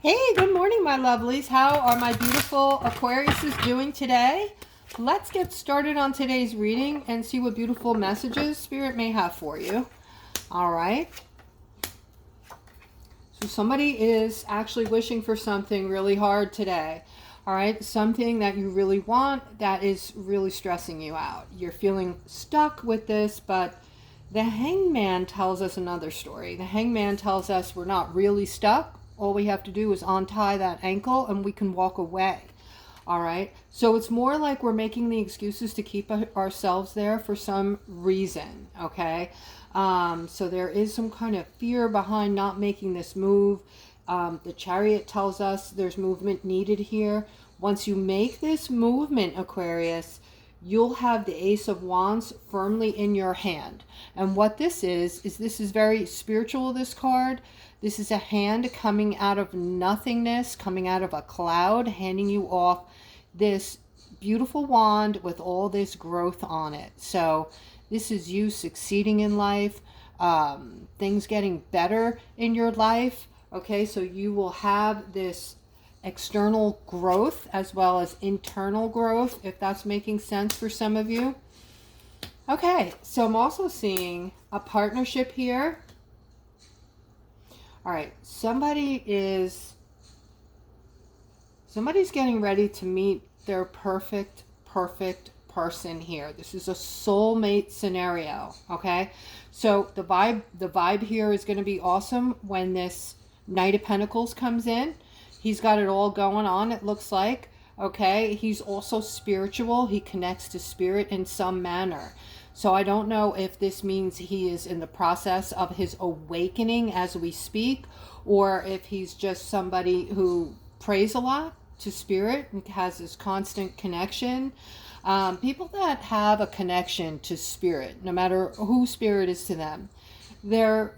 Hey, good morning, my lovelies. How are my beautiful Aquariuses doing today? Let's get started on today's reading and see what beautiful messages Spirit may have for you. All right. So somebody is actually wishing for something really hard today. All right. Something that you really want that is really stressing you out. You're feeling stuck with this, but the Hangman tells us another story. The Hangman tells us we're not really stuck. All we have to do is untie that ankle and we can walk away. All right. So it's more like we're making the excuses to keep ourselves there for some reason. Okay. So there is some kind of fear behind not making this move. The Chariot tells us there's movement needed here. Once you make this movement, Aquarius, you'll have the Ace of Wands firmly in your hand. And what this is this is very spiritual, this card. This is a hand coming out of nothingness, coming out of a cloud, handing you off this beautiful wand with all this growth on it. So this is you succeeding in life, things getting better in your life. Okay, so you will have this external growth as well as internal growth, if that's making sense for some of you. Okay, so I'm also seeing a partnership here. All right, somebody's getting ready to meet their perfect person here. This is a soulmate scenario, okay? So the vibe here is going to be awesome when this Knight of Pentacles comes in. He's got it all going on, it looks like. Okay, he's also spiritual. He connects to spirit in some manner. So I don't know if this means he is in the process of his awakening as we speak, or if he's just somebody who prays a lot to spirit and has this constant connection. People that have a connection to spirit, no matter who spirit is to them, they're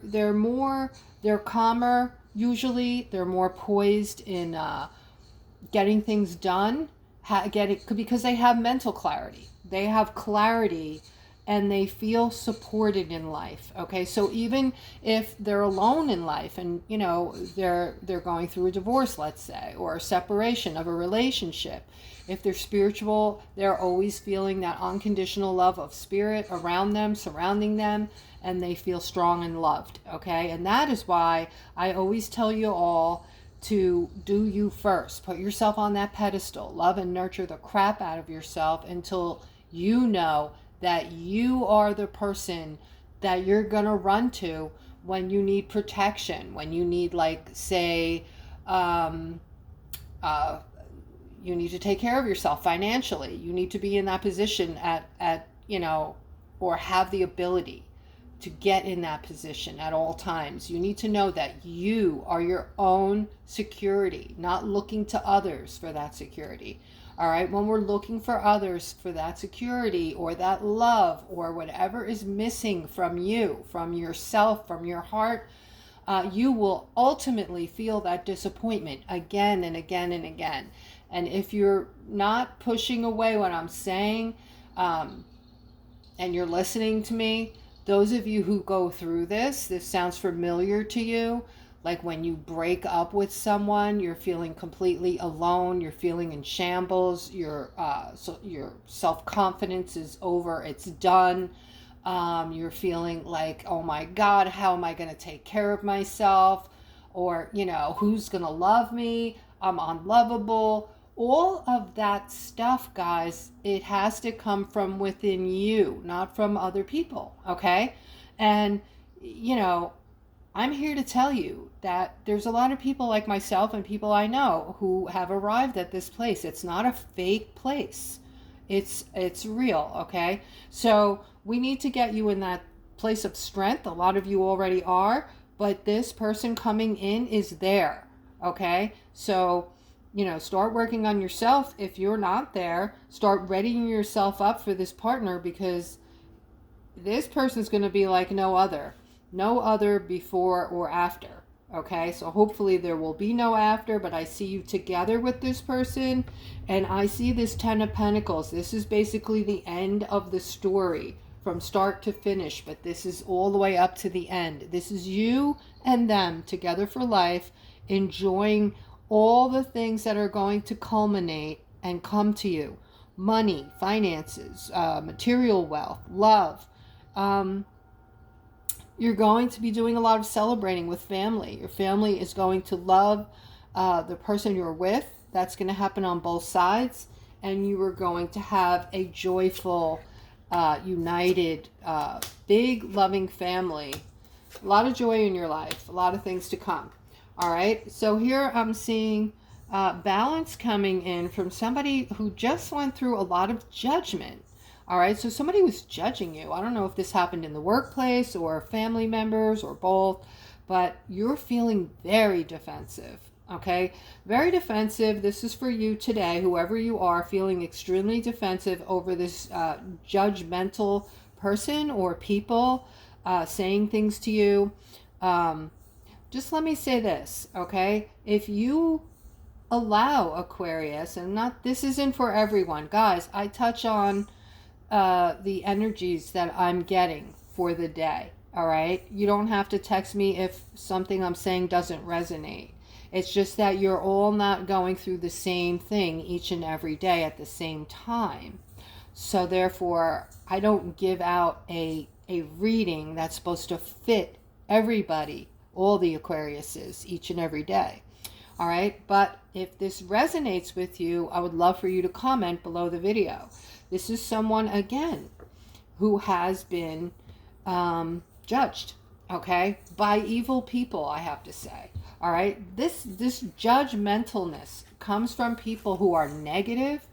calmer. Usually, they're more poised in getting things done, because they have mental clarity. They have clarity and they feel supported in life. Okay, so even if they're alone in life and they're going through a divorce, let's say, or a separation of a relationship, if they're spiritual, they're always feeling that unconditional love of spirit around them, surrounding them, and they feel strong and loved. Okay, and that is why I always tell you all to do you first. Put yourself on that pedestal. Love and nurture the crap out of yourself until you know that you are the person that you're going to run to when you need protection, when you need, like, say, you need to take care of yourself financially. You need to be in that position or have the ability to get in that position at all times. You need to know that you are your own security, not looking to others for that security. All right, when we're looking for others for that security or that love or whatever is missing from you, from yourself, from your heart, you will ultimately feel that disappointment again and again and again. And if you're not pushing away what I'm saying, and you're listening to me, those of you who go through this sounds familiar to you. Like when you break up with someone, you're feeling completely alone, you're feeling in shambles, your self-confidence is over, it's done. You're feeling like, oh my God, how am I going to take care of myself? Or, who's going to love me? I'm unlovable. All of that stuff, guys, it has to come from within you, not from other people, okay? And, I'm here to tell you that there's a lot of people like myself and people I know who have arrived at this place. It's not a fake place. It's real, okay? So we need to get you in that place of strength. A lot of you already are, but this person coming in is there, okay? So, start working on yourself. If you're not there, start readying yourself up for this partner, because this person's going to be like no other before or after. Okay, so hopefully there will be no after, but I see you together with this person, and I see this Ten of Pentacles. This is basically the end of the story from start to finish, but this is all the way up to the end. This is you and them together for life, enjoying all the things that are going to culminate and come to you. Money, finances, material wealth, love. You're going to be doing a lot of celebrating with family. Your family is going to love the person you're with. That's going to happen on both sides. And you are going to have a joyful, united, big, loving family. A lot of joy in your life. A lot of things to come. All right. So here I'm seeing balance coming in from somebody who just went through a lot of judgment. All right, so somebody was judging you. I don't know if this happened in the workplace or family members or both, but you're feeling very defensive, okay? Very defensive. This is for you today, whoever you are, feeling extremely defensive over this judgmental person or people saying things to you. Just let me say this, okay? If you allow Aquarius, and this isn't for everyone. Guys, I touch on the energies that I'm getting for the day. All right. You don't have to text me if something I'm saying doesn't resonate. It's just that you're all not going through the same thing each and every day at the same time. So therefore, I don't give out a reading that's supposed to fit everybody, all the Aquariuses, each and every day. All right. But if this resonates with you, I would love for you to comment below the video. This is someone, again, who has been judged, okay, by evil people, I have to say. All right, this judgmentalness comes from people who are negative,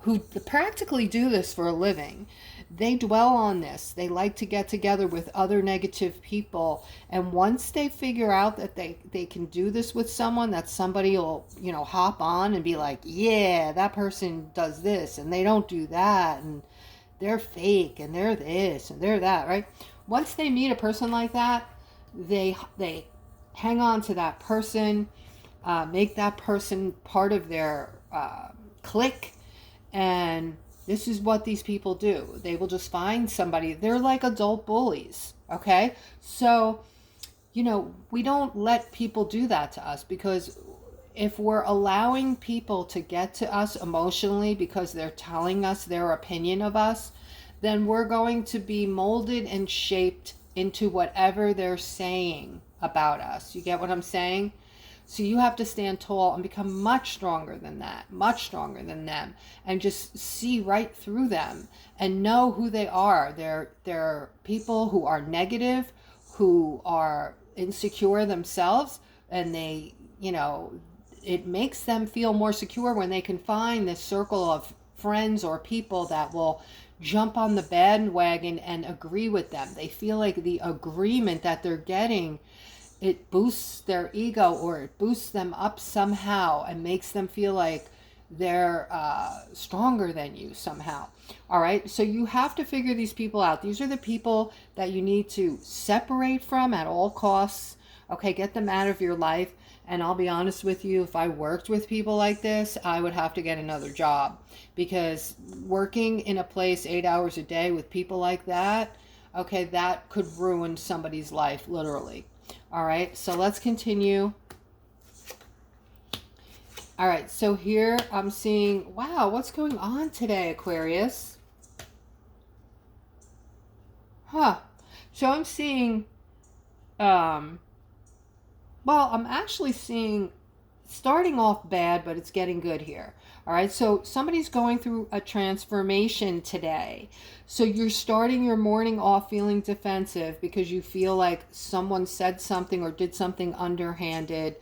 who practically do this for a living. They dwell on this. They like to get together with other negative people. And once they figure out that they can do this with someone, that somebody will, hop on and be like, yeah, that person does this and they don't do that. And they're fake and they're this and they're that, right? Once they meet a person like that, they hang on to that person, make that person part of their clique. And this is what these people do. They will just find somebody. They're like adult bullies, okay? So, we don't let people do that to us, because if we're allowing people to get to us emotionally because they're telling us their opinion of us, then we're going to be molded and shaped into whatever they're saying about us. You get what I'm saying? So you have to stand tall and become much stronger than that, much stronger than them, and just see right through them and know who they are. They're people who are negative, who are insecure themselves, and they, it makes them feel more secure when they can find this circle of friends or people that will jump on the bandwagon and agree with them. They feel like the agreement that they're getting, it boosts their ego, or it boosts them up somehow and makes them feel like they're stronger than you somehow. All right. So you have to figure these people out. These are the people that you need to separate from at all costs. Okay. Get them out of your life. And I'll be honest with you, if I worked with people like this, I would have to get another job, because working in a place 8 hours a day with people like that, okay, that could ruin somebody's life, literally. All right, so let's continue. All right, so here I'm seeing, wow, what's going on today, Aquarius? So I'm seeing, well, I'm actually seeing starting off bad, but it's getting good here. All right, so somebody's going through a transformation today. So you're starting your morning off feeling defensive because you feel like someone said something or did something underhanded,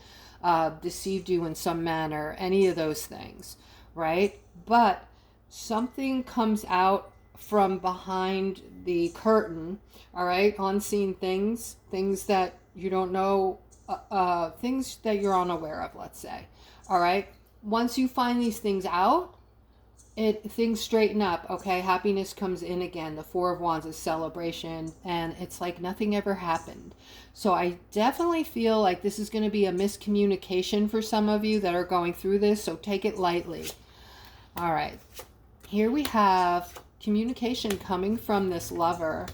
deceived you in some manner, any of those things, right? But something comes out from behind the curtain, all right? Unseen things that you don't know, things that you're unaware of, let's say. All right. Once you find these things out, things straighten up. Okay. Happiness comes in again. The Four of Wands is celebration, and it's like nothing ever happened. So I definitely feel like this is going to be a miscommunication for some of you that are going through this. So take it lightly. All right. Here we have communication coming from this lover.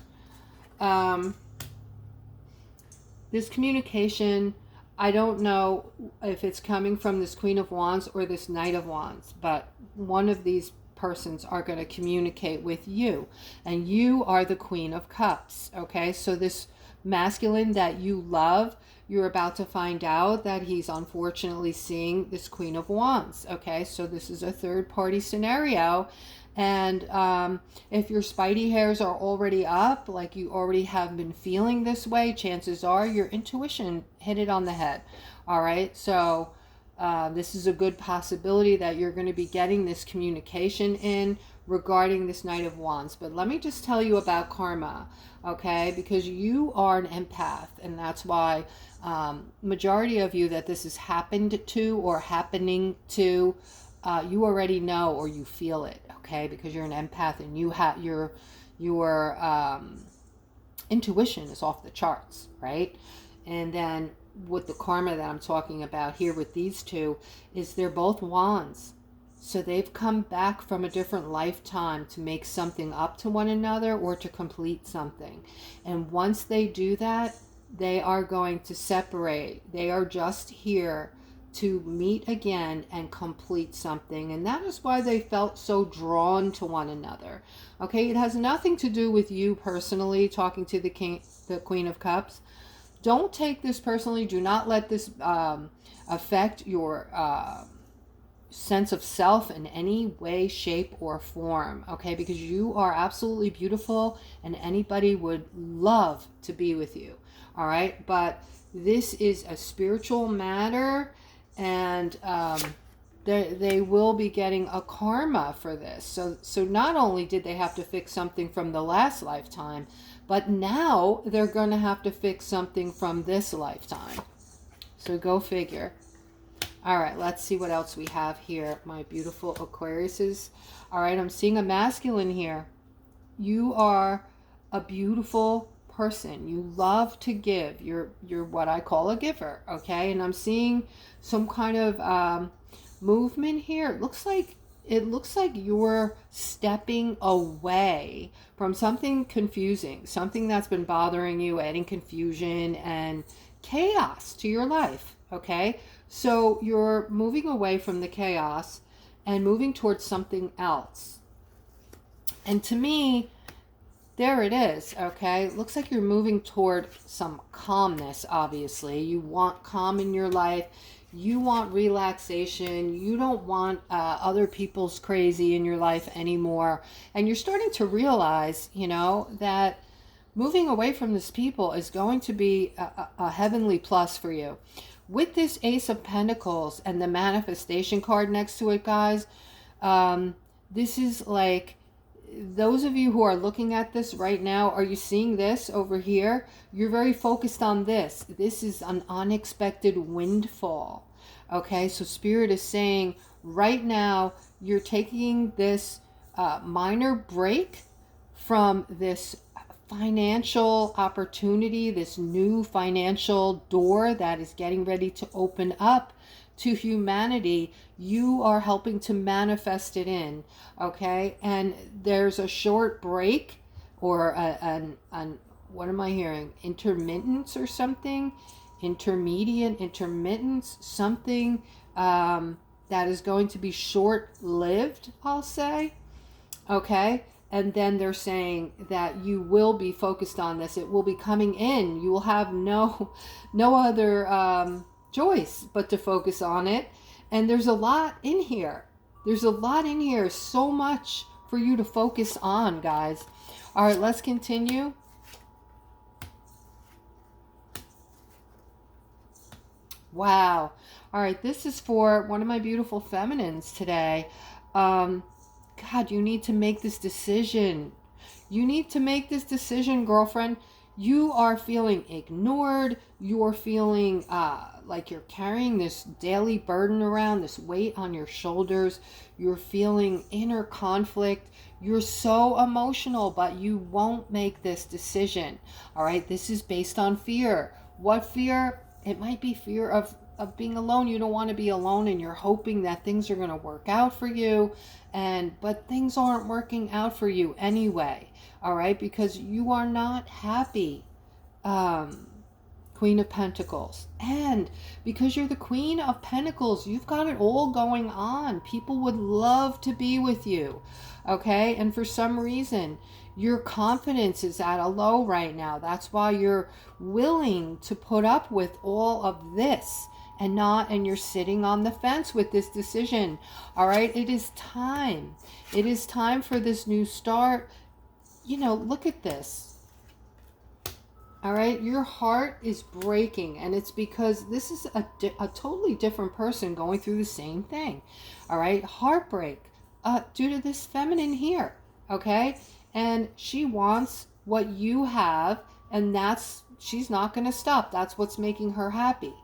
This communication, I don't know if it's coming from this Queen of Wands or this Knight of Wands, but one of these persons are going to communicate with you, and you are the Queen of Cups. Okay, so this masculine that you love, you're about to find out that he's unfortunately seeing this Queen of Wands. Okay, so this is a third party scenario. And if your spidey hairs are already up, like you already have been feeling this way, chances are your intuition hit it on the head. All right, so this is a good possibility that you're going to be getting this communication in regarding this Knight of Wands. But let me just tell you about karma, okay? Because you are an empath, and that's why majority of you that this has happened to or happening to, you already know or you feel it, okay? Because you're an empath and you have your intuition is off the charts, right? And then with the karma that I'm talking about here with these two is they're both wands. So they've come back from a different lifetime to make something up to one another or to complete something. And once they do that, they are going to separate. They are just here to meet again and complete something. And that is why they felt so drawn to one another. Okay, it has nothing to do with you personally talking to the Queen of Cups. Don't take this personally. Do not let this affect your sense of self in any way, shape, or form. Okay, because you are absolutely beautiful and anybody would love to be with you. All right, but this is a spiritual matter, and they will be getting a karma for this. So not only did they have to fix something from the last lifetime, but now they're going to have to fix something from this lifetime. So go figure. All right, let's see what else we have here, my beautiful Aquariuses. All right, I'm seeing a masculine here. You are a beautiful person. You love to give. You're what I call a giver, okay? And I'm seeing some kind of movement here. It looks like you're stepping away from something confusing, something that's been bothering you, adding confusion and chaos to your life, okay? So you're moving away from the chaos and moving towards something else. And to me, there it is, okay? It looks like you're moving toward some calmness, obviously. You want calm in your life. You want relaxation. You don't want other people's crazy in your life anymore. And you're starting to realize, you know, that moving away from this people is going to be a heavenly plus for you. With this Ace of Pentacles and the manifestation card next to it, guys, this is like, those of you who are looking at this right now, are you seeing this over here? You're very focused on this. This is an unexpected windfall. Okay, so Spirit is saying right now you're taking this minor break from this financial opportunity, this new financial door that is getting ready to open up to humanity. You are helping to manifest it in, okay? And there's a short break or an what am I hearing? Intermittence or something? Intermittence, something that is going to be short-lived, I'll say, okay? And then they're saying that you will be focused on this. It will be coming in. You will have no other choice but to focus on it. And there's a lot in here. There's a lot in here. So much for you to focus on, guys. All right, let's continue. Wow. All right, this is for one of my beautiful feminines today. God, you need to make this decision. You need to make this decision, girlfriend. You are feeling ignored. You're feeling like you're carrying this daily burden around, this weight on your shoulders. You're feeling inner conflict. You're so emotional, but you won't make this decision. All right, this is based on fear. What fear? It might be fear of being alone. You don't want to be alone, and you're hoping that things are going to work out for you, but things aren't working out for you anyway. All right, because you are not happy. Queen of Pentacles. And because you're the Queen of Pentacles, you've got it all going on. People would love to be with you. Okay? And for some reason, your confidence is at a low right now. That's why you're willing to put up with all of this and you're sitting on the fence with this decision. All right? It is time. It is time for this new start. You know, look at this. All right, your heart is breaking, and it's because this is a totally different person going through the same thing. All right, heartbreak due to this feminine here. Okay, and she wants what you have, and she's not going to stop. That's what's making her happy.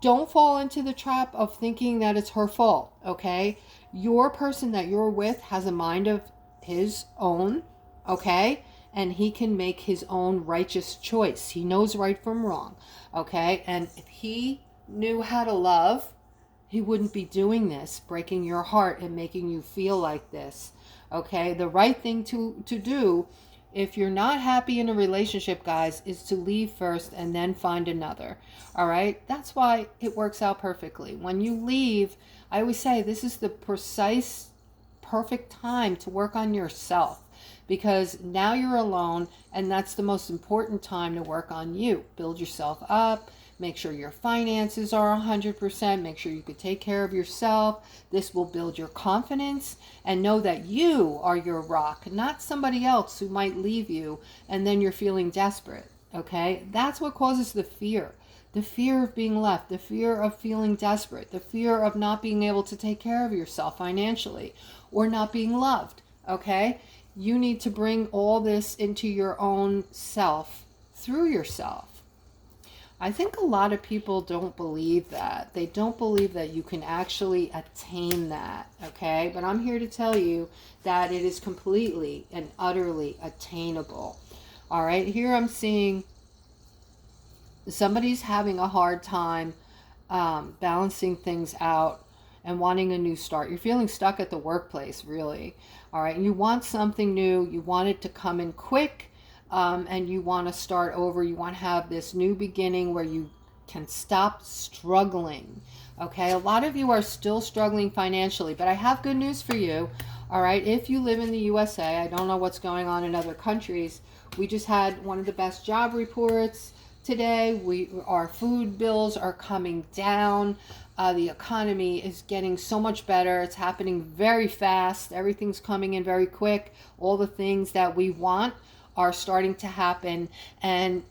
Don't fall into the trap of thinking that it's her fault. Okay, your person that you're with has a mind of his own. Okay. And he can make his own righteous choice. He knows right from wrong. Okay? And if he knew how to love, he wouldn't be doing this, breaking your heart and making you feel like this. Okay? The right thing to do, if you're not happy in a relationship, guys, is to leave first and then find another. All right? That's why it works out perfectly. When you leave, I always say this is the precise, perfect time to work on yourself. Because now you're alone, and that's the most important time to work on you. Build yourself up. Make sure your finances are 100%. Make sure you can take care of yourself. This will build your confidence. And know that you are your rock, not somebody else who might leave you, and then you're feeling desperate. Okay? That's what causes the fear. The fear of being left. The fear of feeling desperate. The fear of not being able to take care of yourself financially. Or not being loved. Okay? You need to bring all this into your own self through yourself. I think a lot of people don't believe that. They don't believe that you can actually attain that, okay? But I'm here to tell you that it is completely and utterly attainable. All right, here I'm seeing somebody's having a hard time balancing things out and wanting a new start. You're feeling stuck at the workplace, really. All right, and you want something new. You want it to come in quick, and you want to start over. You want to have this new beginning where you can stop struggling. Okay, a lot of you are still struggling financially, but I have good news for you. All right, if you live in the USA, I don't know what's going on in other countries. We just had one of the best job reports today. Our food bills are coming down. The economy is getting so much better. It's happening very fast. Everything's coming in very quick. All the things that we want are starting to happen. And,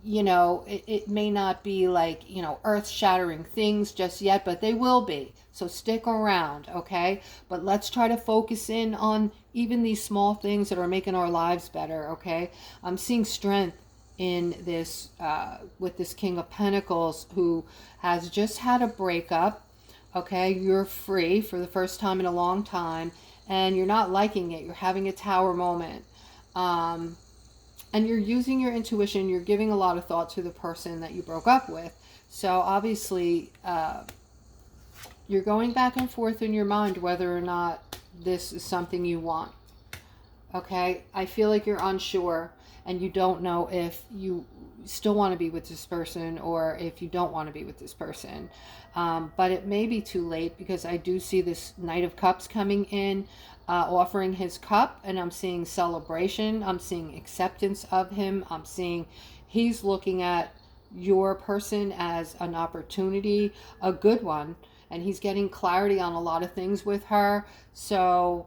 you know, it may not be like, you know, earth-shattering things just yet, but they will be. So stick around, okay? But let's try to focus in on even these small things that are making our lives better, okay? I'm seeing strength in this with this King of Pentacles who has just had a breakup. Okay, you're free for the first time in a long time, and you're not liking it. You're having a tower moment, and you're using your intuition. You're giving a lot of thought to the person that you broke up with. So obviously you're going back and forth in your mind whether or not this is something you want. Okay, I feel like you're unsure and you don't know if you still want to be with this person or if you don't want to be with this person. But it may be too late, because I do see this Knight of Cups coming in, offering his cup, and I'm seeing celebration. I'm seeing acceptance of him. I'm seeing he's looking at your person as an opportunity, a good one, and he's getting clarity on a lot of things with her. So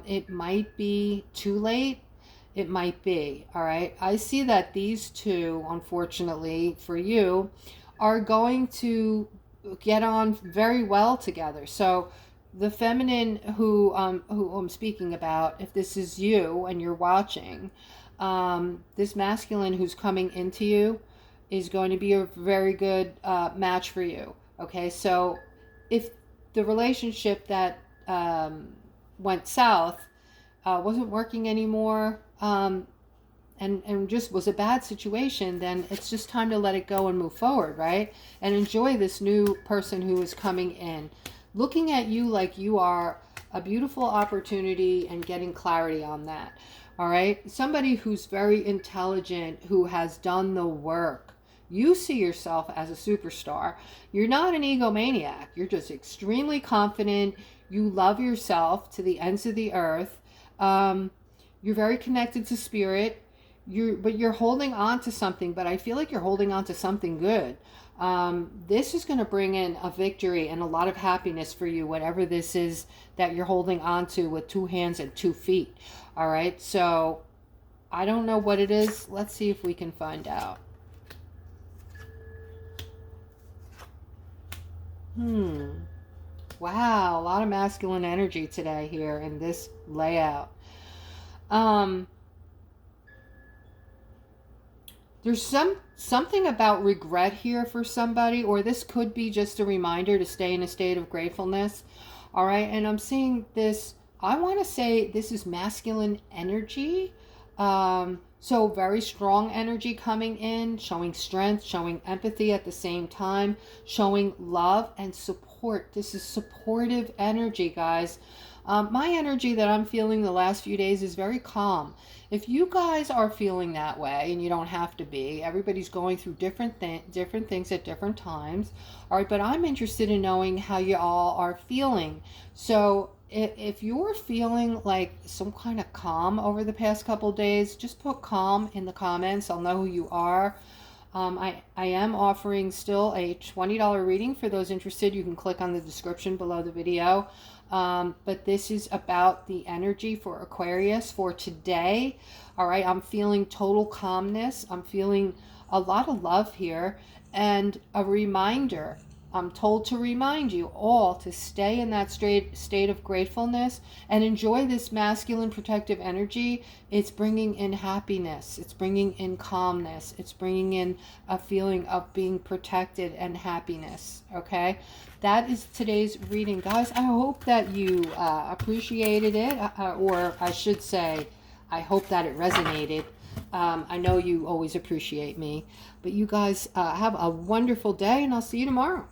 it might be too late. It might be. All right. I see that these two, unfortunately for you, are going to get on very well together. So the feminine who I'm speaking about, if this is you and you're watching, this masculine who's coming into you is going to be a very good match for you. Okay. So if the relationship that went south wasn't working anymore, and just was a bad situation, then it's just time to let it go and move forward, right? And enjoy this new person who is coming in, looking at you like you are a beautiful opportunity and getting clarity on that. All right, somebody who's very intelligent, who has done the work. You see yourself as a superstar. You're not an egomaniac. You're just extremely confident. You love yourself to the ends of the earth. You're very connected to spirit. But you're holding on to something, but I feel like you're holding on to something good. This is going to bring in a victory and a lot of happiness for you, whatever this is that you're holding on to with 2 hands and 2 feet. All right. So I don't know what it is. Let's see if we can find out. Wow. A lot of masculine energy today here in this layout. There's something about regret here for somebody, or this could be just a reminder to stay in a state of gratefulness. All right, and I'm seeing this, I want to say this is masculine energy. So very strong energy coming in, showing strength, showing empathy at the same time, showing love and support. This is supportive energy, guys. My energy that I'm feeling the last few days is very calm. If you guys are feeling that way, and you don't have to be, everybody's going through different things at different times. All right, but I'm interested in knowing how you all are feeling. So if you're feeling like some kind of calm over the past couple of days, just put calm in the comments. I'll know who you are. I am offering still a $20 reading for those interested. You can click on the description below the video. But this is about the energy for Aquarius for today. All right, I'm feeling total calmness. I'm feeling a lot of love here, and a reminder. I'm told to remind you all to stay in that state of gratefulness and enjoy this masculine protective energy. It's bringing in happiness. It's bringing in calmness. It's bringing in a feeling of being protected and happiness. Okay, that is today's reading, guys. I hope that you appreciated it, or I should say, I hope that it resonated. I know you always appreciate me, but you guys have a wonderful day, and I'll see you tomorrow.